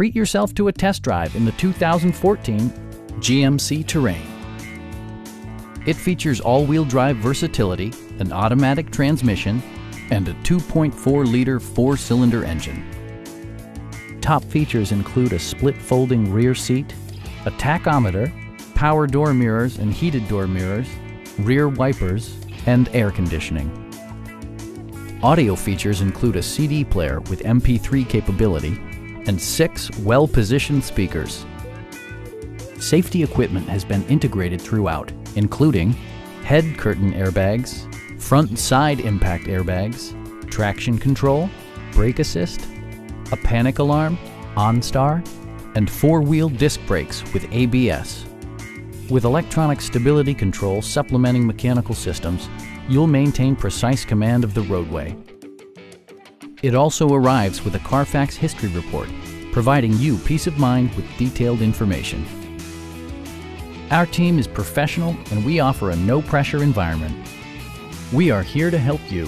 treat yourself to a test drive in the 2014 GMC Terrain. It features all-wheel drive versatility, an automatic transmission, and a 2.4-liter four-cylinder engine. Top features include a split folding rear seat, a tachometer, power door mirrors and heated door mirrors, rear wipers, and air conditioning. Audio features include a CD player with MP3 capability and 6 well-positioned speakers. Safety equipment has been integrated throughout, including head curtain airbags, front and side impact airbags, traction control, brake assist, a panic alarm, OnStar, and 4-wheel disc brakes with ABS. With electronic stability control supplementing mechanical systems, you'll maintain precise command of the roadway. It also arrives with a Carfax history report, providing you peace of mind with detailed information. Our team is professional and we offer a no-pressure environment. We are here to help you.